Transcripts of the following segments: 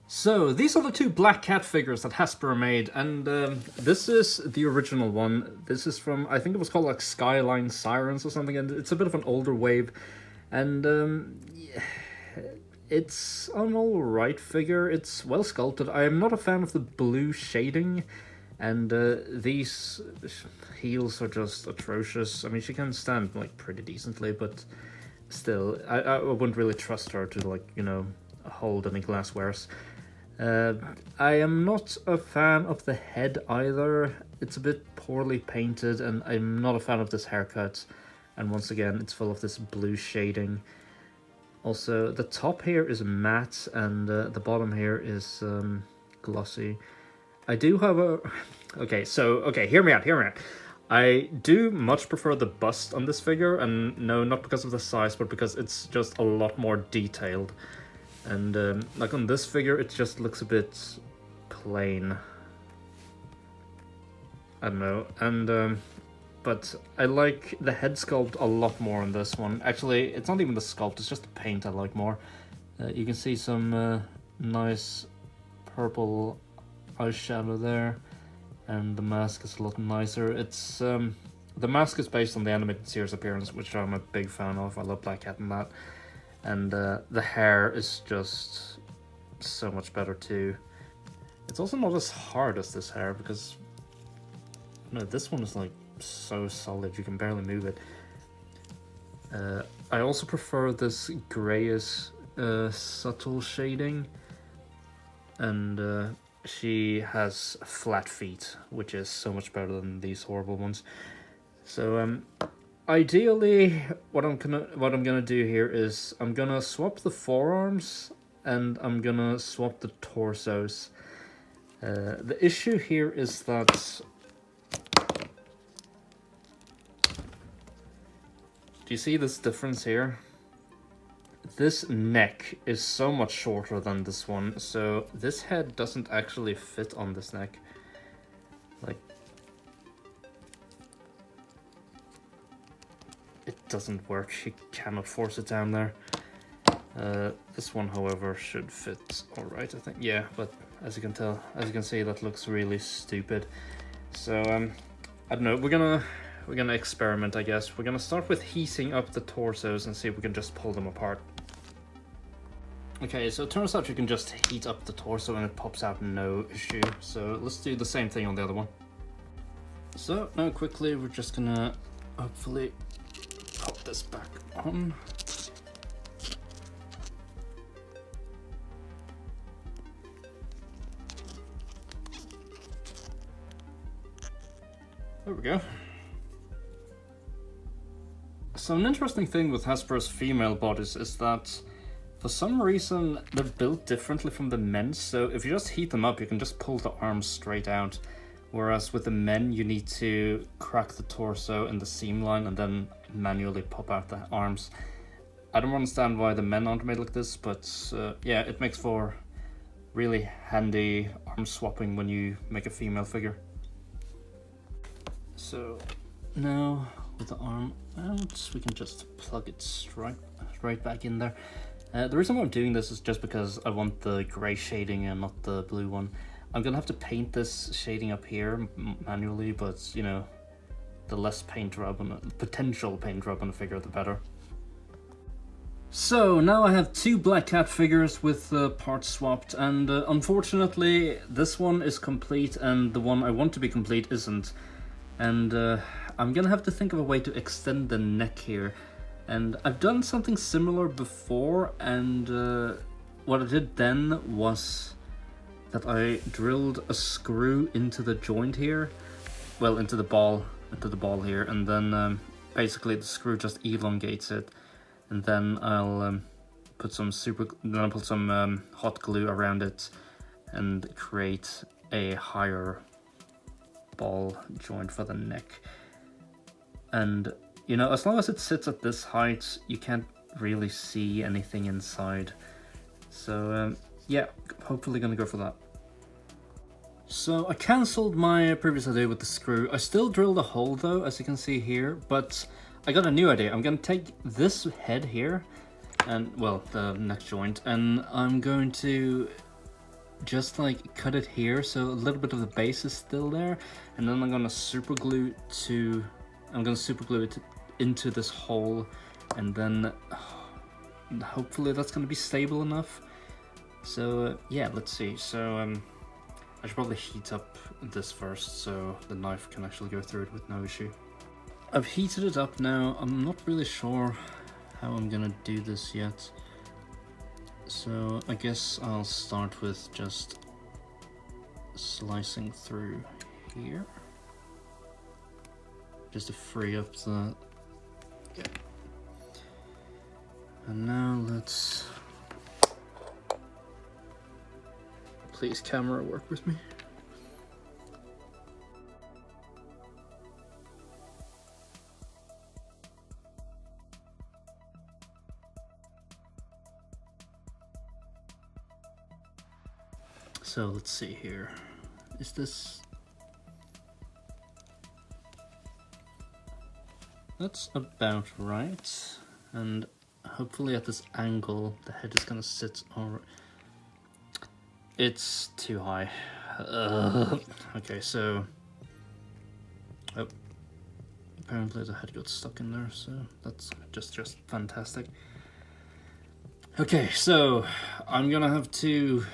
So, these are the two black cat figures that Hasbro made, and this is the original one. This is from, I think it was called like Skyline Sirens or something, and it's a bit of an older wave. And yeah, it's an alright figure, it's well sculpted. I am not a fan of the blue shading, and these heels are just atrocious. I mean, she can stand like pretty decently, but still, I wouldn't really trust her to, like, you know, hold any glasswares. I am not a fan of the head either. It's a bit poorly painted, and I'm not a fan of this haircut. And once again, it's full of this blue shading. Also, the top here is matte, and the bottom here is glossy. I do have a... Okay, hear me out. I do much prefer the bust on this figure, and no, not because of the size, but because it's just a lot more detailed. And like on this figure, it just looks a bit plain. I don't know. And but I like the head sculpt a lot more on this one. Actually, it's not even the sculpt, it's just the paint I like more. You can see some nice purple eyeshadow there, and the mask is a lot nicer. It's the mask is based on the animated series appearance, which I'm a big fan of. I love Black Cat in that. And the hair is just so much better too. It's also not as hard as this hair, because no, this one is like so solid, you can barely move it. I also prefer this grayish subtle shading, and she has flat feet, which is so much better than these horrible ones. So ideally, what I'm gonna do here is I'm gonna swap the forearms and I'm gonna swap the torsos. The issue here is that, do you see this difference here? This neck is so much shorter than this one, so this head doesn't actually fit on this neck. Like, it doesn't work. You cannot force it down there. This one, however, should fit alright, I think. Yeah, but as you can see, that looks really stupid. So I don't know. We're gonna experiment, I guess. We're gonna start with heating up the torsos and see if we can just pull them apart. Okay, so it turns out you can just heat up the torso and it pops out no issue. So let's do the same thing on the other one. So now quickly, we're just gonna hopefully pop this back on. There we go. So an interesting thing with Hasbro's female bodies is that for some reason they're built differently from the men's, so if you just heat them up you can just pull the arms straight out, whereas with the men you need to crack the torso and the seam line and then manually pop out the arms. I don't understand why the men aren't made like this, but yeah, it makes for really handy arm swapping when you make a female figure. So now with the arm out, we can just plug it right back in there. The reason why I'm doing this is just because I want the grey shading and not the blue one. I'm gonna have to paint this shading up here manually, but you know, the less paint rub on potential paint rub on the figure, the better. So now I have two Black Cat figures with parts swapped, and unfortunately this one is complete and the one I want to be complete isn't. And I'm gonna have to think of a way to extend the neck here. And I've done something similar before, and what I did then was that I drilled a screw into the joint here, well, into the ball here, and then basically the screw just elongates it, and then I'll put some hot glue around it and create a higher ball joint for the neck. And you know, as long as it sits at this height, you can't really see anything inside. So yeah, hopefully gonna go for that. So I cancelled my previous idea with the screw. I still drilled a hole though, as you can see here, but I got a new idea. I'm gonna take this head here, and well, the neck joint, and I'm going to just like cut it here so a little bit of the base is still there, and then I'm gonna super glue it into this hole, and then hopefully that's gonna be stable enough. So yeah, let's see. So I should probably heat up this first so the knife can actually go through it with no issue. I've heated it up now. I'm not really sure how I'm gonna do this yet. So I guess I'll start with just slicing through here, just to free up the... Yeah. And now let's... Please, camera, work with me. So let's see here. Is this... That's about right. And hopefully at this angle, the head is gonna sit over... It's too high. Okay, so... Oh. Apparently the head got stuck in there, so that's just fantastic. Okay, so I'm gonna have to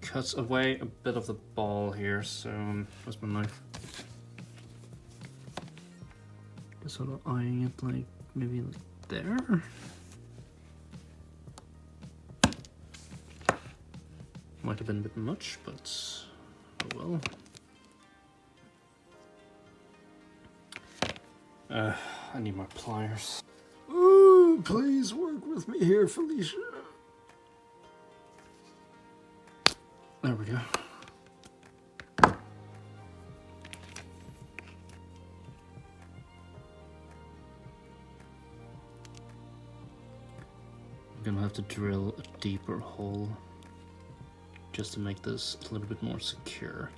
cut away a bit of the ball here, so where's my knife? Just sort of eyeing it like maybe like there. Might have been a bit much, but oh well. I need my pliers. Ooh, please work with me here, Felicia. There we go. I'm gonna have to drill a deeper hole just to make this a little bit more secure.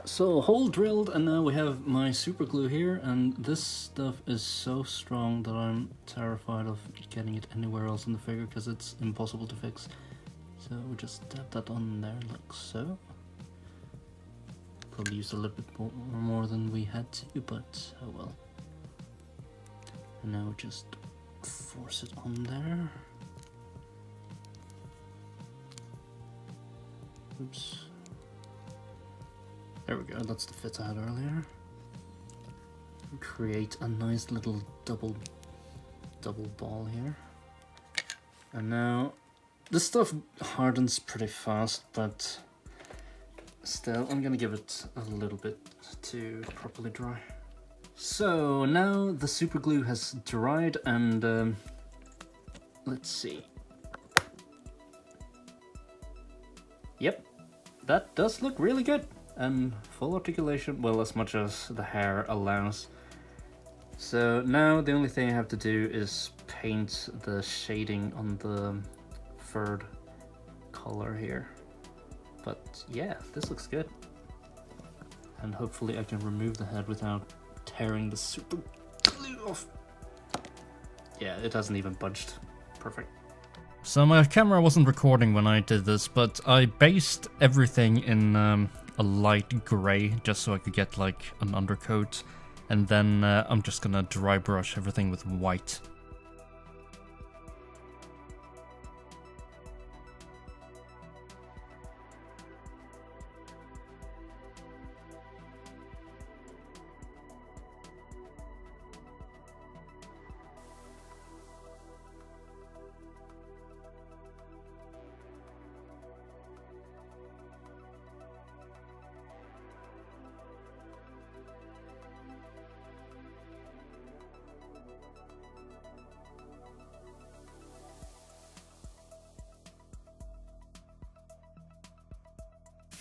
So, hole drilled, and now we have my super glue here, and this stuff is so strong that I'm terrified of getting it anywhere else in the figure because it's impossible to fix. So we just dab that on there like so. Probably used a little bit more than we had to, but oh well. And now just force it on there. Oops. There we go, that's the fit I had earlier. Create a nice little double ball here. And now, this stuff hardens pretty fast, but still, I'm gonna give it a little bit to properly dry. So now the super glue has dried, and let's see. Yep, that does look really good. And full articulation, well, as much as the hair allows. So now the only thing I have to do is paint the shading on the furred color here. But yeah, this looks good. And hopefully I can remove the head without tearing the super glue off. Yeah, it hasn't even budged. Perfect. So my camera wasn't recording when I did this, but I based everything in a light grey just so I could get like an undercoat, and then I'm just gonna dry brush everything with white.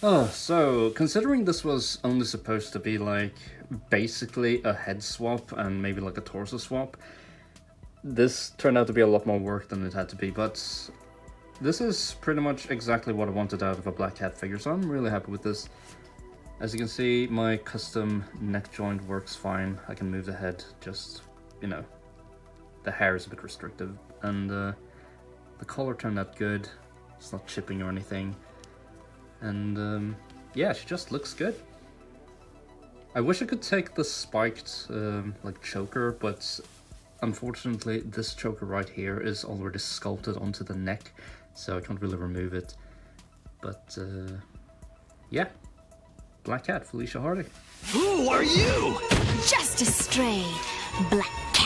Oh, so considering this was only supposed to be like basically a head swap and maybe like a torso swap, this turned out to be a lot more work than it had to be, but this is pretty much exactly what I wanted out of a Black Cat figure, so I'm really happy with this. As you can see, my custom neck joint works fine. I can move the head, just, you know, the hair is a bit restrictive, and the color turned out good. It's not chipping or anything. And yeah, she just looks good. I wish I could take the spiked like choker, but unfortunately this choker right here is already sculpted onto the neck, so I can't really remove it. But yeah, Black Cat, Felicia Hardy. Who are you? Just a stray black